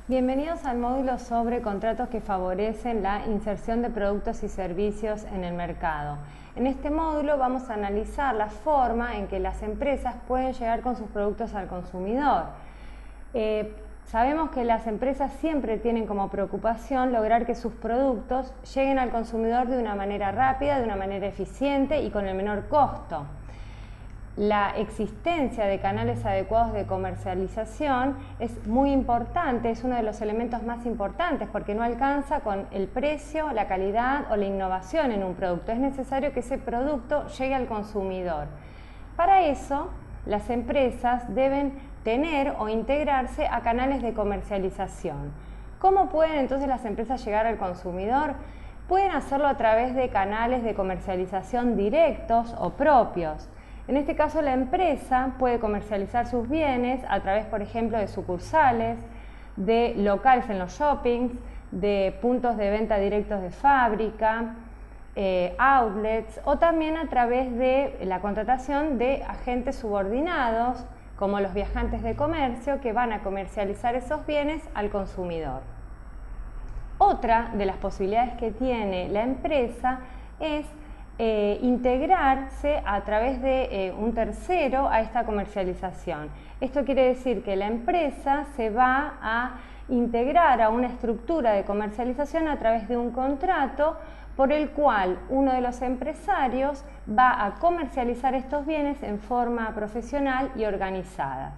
Bienvenidos al módulo sobre contratos que favorecen la inserción de productos y servicios en el mercado. En este módulo vamos a analizar la forma en que las empresas pueden llegar con sus productos al consumidor. Sabemos que las empresas siempre tienen como preocupación lograr que sus productos lleguen al consumidor de una manera rápida, de una manera eficiente y con el menor costo. La existencia de canales adecuados de comercialización es muy importante, es uno de los elementos más importantes porque no alcanza con el precio, la calidad o la innovación en un producto. Es necesario que ese producto llegue al consumidor. Para eso, las empresas deben tener o integrarse a canales de comercialización. ¿Cómo pueden entonces las empresas llegar al consumidor? Pueden hacerlo a través de canales de comercialización directos o propios. En este caso, la empresa puede comercializar sus bienes a través, por ejemplo, de sucursales, de locales en los shoppings, de puntos de venta directos de fábrica, outlets, o también a través de la contratación de agentes subordinados, como los viajantes de comercio, que van a comercializar esos bienes al consumidor. Otra de las posibilidades que tiene la empresa es integrarse a través de un tercero a esta comercialización. Esto quiere decir que la empresa se va a integrar a una estructura de comercialización a través de un contrato por el cual uno de los empresarios va a comercializar estos bienes en forma profesional y organizada.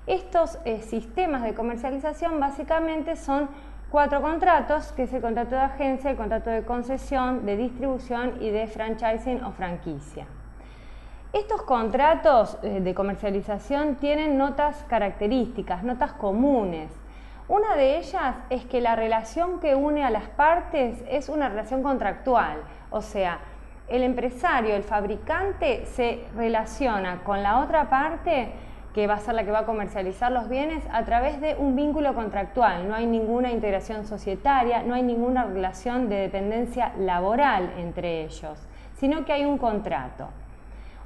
Estos sistemas de comercialización básicamente son 4 contratos, que es el contrato de agencia, el contrato de concesión, de distribución y de franchising o franquicia. Estos contratos de comercialización tienen notas características, notas comunes. Una de ellas es que la relación que une a las partes es una relación contractual, o sea, el empresario, el fabricante, se relaciona con la otra parte que va a ser la que va a comercializar los bienes a través de un vínculo contractual. No hay ninguna integración societaria, no hay ninguna relación de dependencia laboral entre ellos, sino que hay un contrato.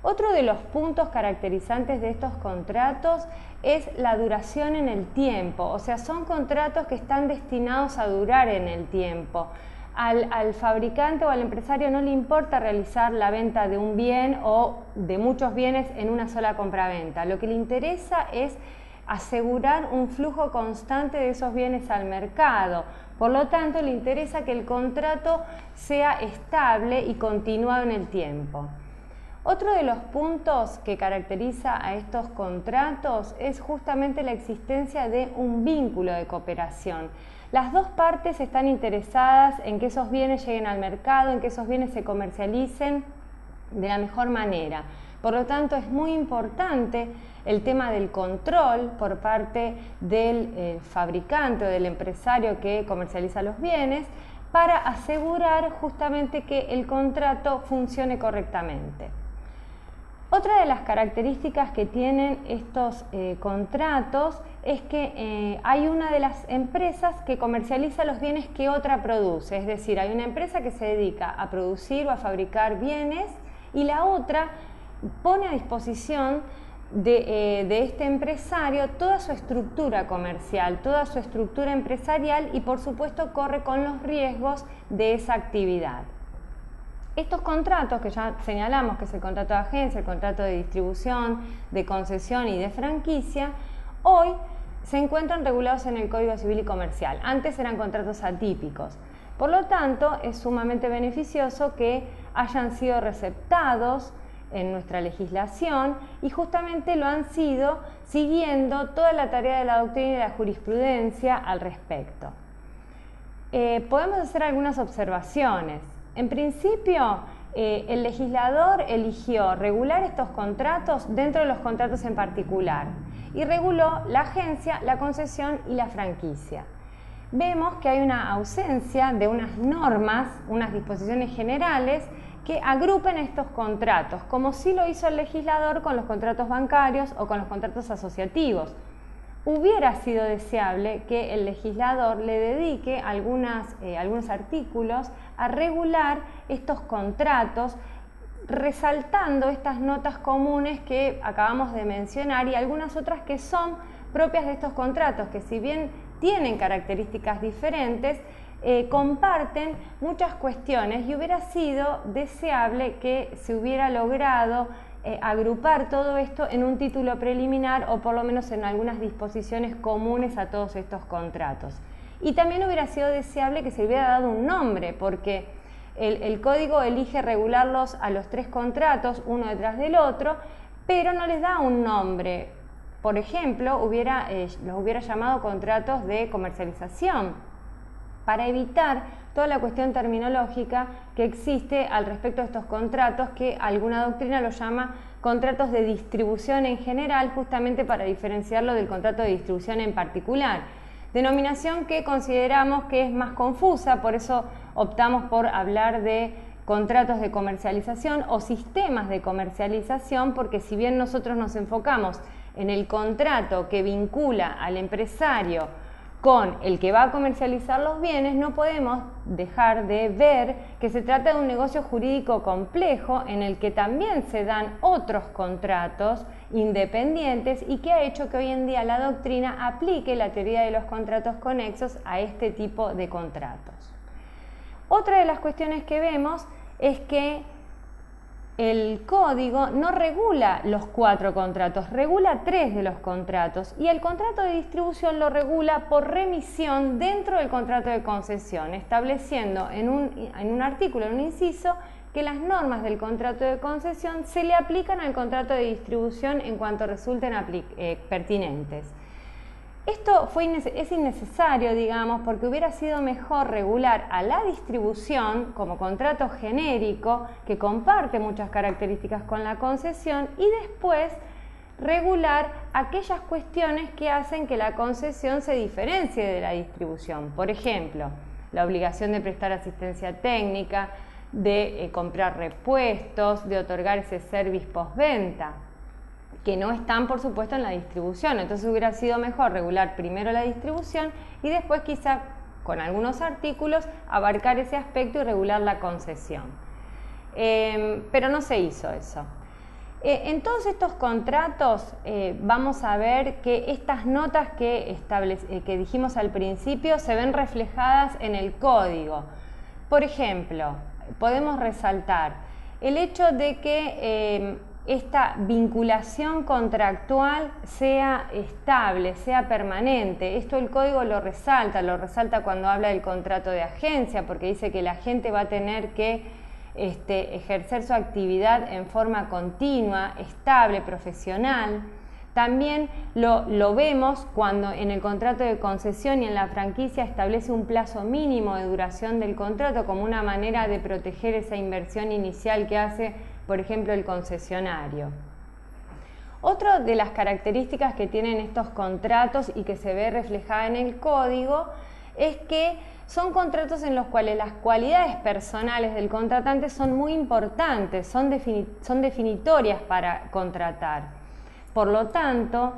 Otro de los puntos caracterizantes de estos contratos es la duración en el tiempo, o sea, son contratos que están destinados a durar en el tiempo. Al fabricante o al empresario no le importa realizar la venta de un bien o de muchos bienes en una sola compraventa. Lo que le interesa es asegurar un flujo constante de esos bienes al mercado. Por lo tanto, le interesa que el contrato sea estable y continuado en el tiempo. Otro de los puntos que caracteriza a estos contratos es justamente la existencia de un vínculo de cooperación. Las dos partes están interesadas en que esos bienes lleguen al mercado, en que esos bienes se comercialicen de la mejor manera. Por lo tanto, es muy importante el tema del control por parte del fabricante o del empresario que comercializa los bienes para asegurar justamente que el contrato funcione correctamente. Otra de las características que tienen estos contratos es que hay una de las empresas que comercializa los bienes que otra produce, es decir, hay una empresa que se dedica a producir o a fabricar bienes y la otra pone a disposición de este empresario toda su estructura comercial, toda su estructura empresarial y por supuesto corre con los riesgos de esa actividad. Estos contratos que ya señalamos, que es el contrato de agencia, el contrato de distribución, de concesión y de franquicia, hoy se encuentran regulados en el Código Civil y Comercial. Antes eran contratos atípicos. Por lo tanto, es sumamente beneficioso que hayan sido receptados en nuestra legislación y justamente lo han sido siguiendo toda la tarea de la doctrina y de la jurisprudencia al respecto. Podemos hacer algunas observaciones. En principio, el legislador eligió regular estos contratos dentro de los contratos en particular y reguló la agencia, la concesión y la franquicia. Vemos que hay una ausencia de unas normas, unas disposiciones generales que agrupen estos contratos, como sí lo hizo el legislador con los contratos bancarios o con los contratos asociativos. Hubiera sido deseable que el legislador le dedique algunos artículos a regular estos contratos, resaltando estas notas comunes que acabamos de mencionar y algunas otras que son propias de estos contratos, que si bien tienen características diferentes, comparten muchas cuestiones y hubiera sido deseable que se hubiera logrado agrupar todo esto en un título preliminar o por lo menos en algunas disposiciones comunes a todos estos contratos. Y también hubiera sido deseable que se hubiera dado un nombre, porque el código elige regularlos a los 3 contratos, uno detrás del otro, pero no les da un nombre. Por ejemplo, los hubiera llamado contratos de comercialización, para evitar toda la cuestión terminológica que existe al respecto de estos contratos, que alguna doctrina los llama contratos de distribución en general, justamente para diferenciarlo del contrato de distribución en particular. Denominación que consideramos que es más confusa, por eso optamos por hablar de contratos de comercialización o sistemas de comercialización, porque si bien nosotros nos enfocamos en el contrato que vincula al empresario con el que va a comercializar los bienes, no podemos dejar de ver que se trata de un negocio jurídico complejo en el que también se dan otros contratos independientes y que ha hecho que hoy en día la doctrina aplique la teoría de los contratos conexos a este tipo de contratos. Otra de las cuestiones que vemos es que el código no regula los 4 contratos, regula 3 de los contratos, y el contrato de distribución lo regula por remisión dentro del contrato de concesión, estableciendo en un artículo, en un inciso, que las normas del contrato de concesión se le aplican al contrato de distribución en cuanto resulten pertinentes. Esto es innecesario, digamos, porque hubiera sido mejor regular a la distribución como contrato genérico que comparte muchas características con la concesión y después regular aquellas cuestiones que hacen que la concesión se diferencie de la distribución. Por ejemplo, la obligación de prestar asistencia técnica, de comprar repuestos, de otorgar ese service postventa, que no están, por supuesto, en la distribución. Entonces hubiera sido mejor regular primero la distribución y después quizá con algunos artículos abarcar ese aspecto y regular la concesión. Pero no se hizo eso. En todos estos contratos vamos a ver que estas notas que dijimos al principio se ven reflejadas en el código. Por ejemplo, podemos resaltar el hecho de que esta vinculación contractual sea estable, sea permanente. Esto el código lo resalta cuando habla del contrato de agencia, porque dice que la agente va a tener que ejercer su actividad en forma continua, estable, profesional. También lo vemos cuando en el contrato de concesión y en la franquicia establece un plazo mínimo de duración del contrato como una manera de proteger esa inversión inicial que hace, por ejemplo, el concesionario. Otra de las características que tienen estos contratos y que se ve reflejada en el código es que son contratos en los cuales las cualidades personales del contratante son muy importantes, son definitorias para contratar. Por lo tanto,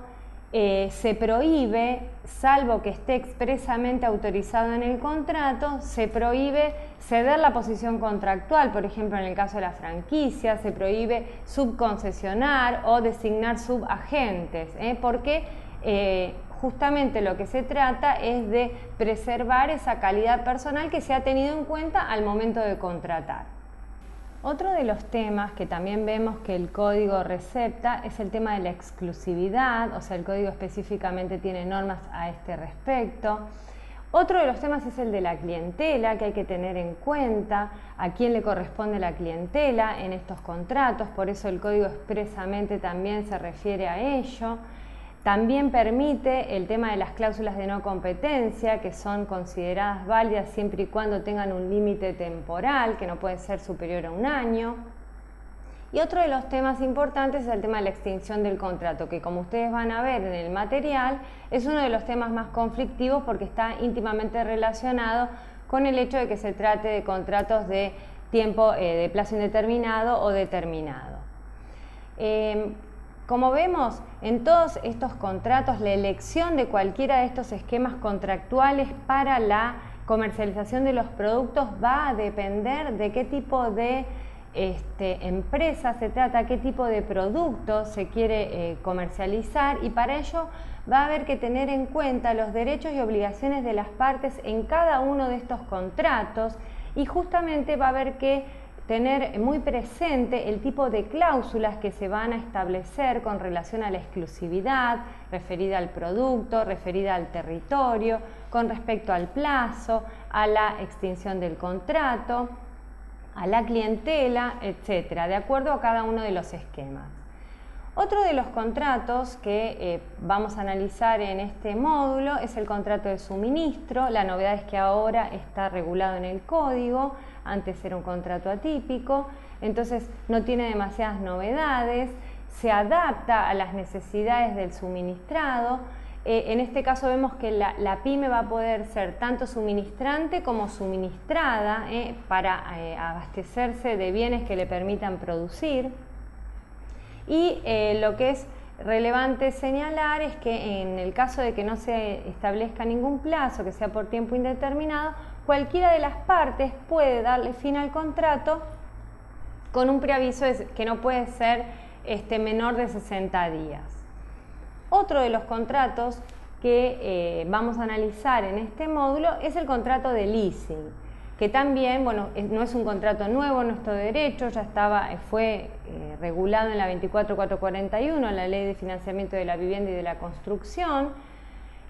se prohíbe, salvo que esté expresamente autorizado en el contrato, se prohíbe ceder la posición contractual, por ejemplo en el caso de la franquicia, se prohíbe subconcesionar o designar subagentes, porque justamente lo que se trata es de preservar esa calidad personal que se ha tenido en cuenta al momento de contratar. Otro de los temas que también vemos que el código recepta es el tema de la exclusividad, o sea, el código específicamente tiene normas a este respecto. Otro de los temas es el de la clientela, que hay que tener en cuenta a quién le corresponde la clientela en estos contratos, por eso el código expresamente también se refiere a ello. También permite el tema de las cláusulas de no competencia, que son consideradas válidas siempre y cuando tengan un límite temporal, que no puede ser superior a 1 año. Y otro de los temas importantes es el tema de la extinción del contrato, que como ustedes van a ver en el material, es uno de los temas más conflictivos porque está íntimamente relacionado con el hecho de que se trate de contratos de tiempo de plazo indeterminado o determinado. Como vemos, en todos estos contratos, la elección de cualquiera de estos esquemas contractuales para la comercialización de los productos va a depender de qué tipo de empresa se trata, qué tipo de producto se quiere comercializar, y para ello va a haber que tener en cuenta los derechos y obligaciones de las partes en cada uno de estos contratos, y justamente va a haber que tener muy presente el tipo de cláusulas que se van a establecer con relación a la exclusividad, referida al producto, referida al territorio, con respecto al plazo, a la extinción del contrato, a la clientela, etcétera, de acuerdo a cada uno de los esquemas. Otro de los contratos que vamos a analizar en este módulo es el contrato de suministro. La novedad es que ahora está regulado en el código, antes era un contrato atípico, entonces no tiene demasiadas novedades, se adapta a las necesidades del suministrado. En este caso vemos que la pyme va a poder ser tanto suministrante como suministrada para abastecerse de bienes que le permitan producir. Y lo que es relevante señalar es que en el caso de que no se establezca ningún plazo, que sea por tiempo indeterminado, cualquiera de las partes puede darle fin al contrato con un preaviso que no puede ser menor de 60 días. Otro de los contratos que vamos a analizar en este módulo es el contrato de leasing, que también, bueno, no es un contrato nuevo en nuestro derecho, ya fue regulado en la 24441, la Ley de Financiamiento de la Vivienda y de la Construcción.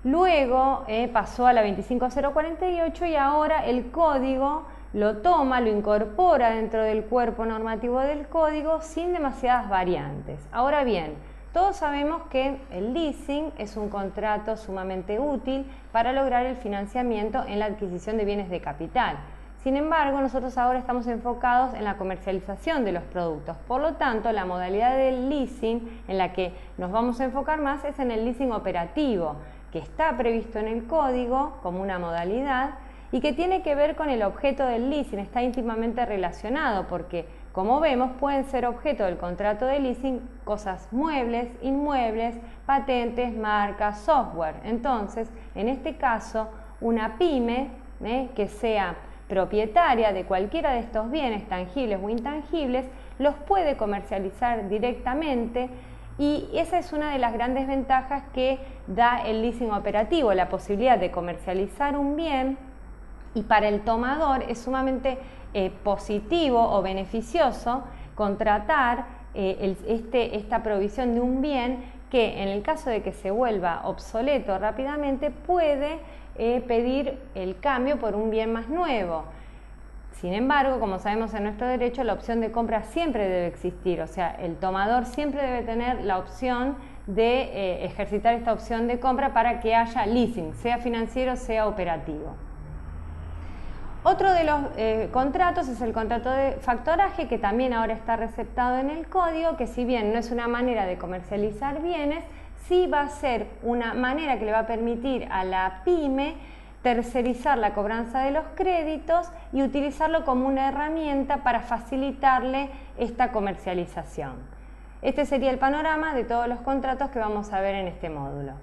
Luego pasó a la 25048 y ahora el código lo toma, lo incorpora dentro del cuerpo normativo del código sin demasiadas variantes. Ahora bien, todos sabemos que el leasing es un contrato sumamente útil para lograr el financiamiento en la adquisición de bienes de capital. Sin embargo, nosotros ahora estamos enfocados en la comercialización de los productos. Por lo tanto, la modalidad del leasing en la que nos vamos a enfocar más es en el leasing operativo, que está previsto en el código como una modalidad y que tiene que ver con el objeto del leasing, está íntimamente relacionado porque, como vemos, pueden ser objeto del contrato de leasing cosas muebles, inmuebles, patentes, marcas, software. Entonces, en este caso, una pyme que sea propietaria de cualquiera de estos bienes tangibles o intangibles los puede comercializar directamente, y esa es una de las grandes ventajas que da el leasing operativo, la posibilidad de comercializar un bien, y para el tomador es sumamente positivo o beneficioso contratar esta provisión de un bien que, en el caso de que se vuelva obsoleto rápidamente, puede pedir el cambio por un bien más nuevo. Sin embargo, como sabemos en nuestro derecho, la opción de compra siempre debe existir, o sea, el tomador siempre debe tener la opción de ejercitar esta opción de compra para que haya leasing, sea financiero, sea operativo. Otro de los contratos es el contrato de factoraje, que también ahora está receptado en el código, que si bien no es una manera de comercializar bienes, sí va a ser una manera que le va a permitir a la pyme tercerizar la cobranza de los créditos y utilizarlo como una herramienta para facilitarle esta comercialización. Este sería el panorama de todos los contratos que vamos a ver en este módulo.